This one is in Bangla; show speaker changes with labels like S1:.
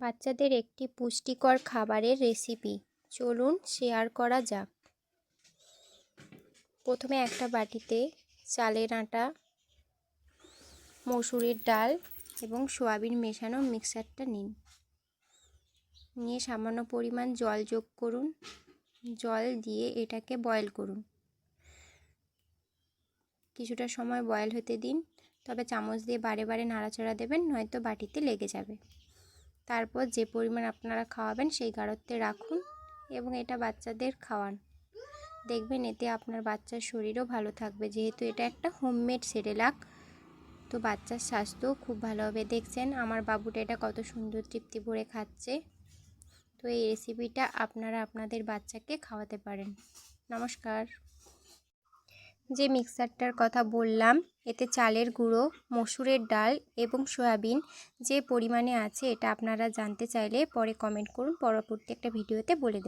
S1: বাচ্চাদের একটি পুষ্টিকর খাবারের রেসিপি চলুন শেয়ার করা যাক। প্রথমে একটা বাটিতে চালের আটা, মসুরের ডাল এবং সয়াবিন মেশানো মিক্সারটা নিন। নিয়ে সামান্য পরিমাণ জল যোগ করুন। জল দিয়ে এটাকে বয়েল করুন। কিছুটা সময় বয়েল হতে দিন, তবে চামচ দিয়ে বারে বারে নাড়াচাড়া দেবেন, নয়তো বাটিতে লেগে যাবে। তারপর যে পরিমাণ আপনারা খাওয়াবেন সেই গাড়ত্বে রাখুন এবং এটা বাচ্চাদের খাওয়ান। দেখবেন এতে আপনার বাচ্চার শরীরও ভালো থাকবে, যেহেতু এটা একটা হোমমেড সেরেলাক, তো বাচ্চার স্বাস্থ্যও খুব ভালো হবে। দেখছেন আমার বাবুটা এটা কত সুন্দর তৃপ্তি ভরে খাচ্ছে। তো এই রেসিপিটা আপনারা আপনাদের বাচ্চাকে খাওয়াতে পারেন। নমস্কার। যে মিক্সারটার কথা বললাম, এতে চালের গুঁড়ো, মসুরের ডাল এবং সয়াবিন যে পরিমাণে আছে এটা আপনারা জানতে চাইলে পরে কমেন্ট করুন, পরবর্তী একটা ভিডিওতে বলে দেব।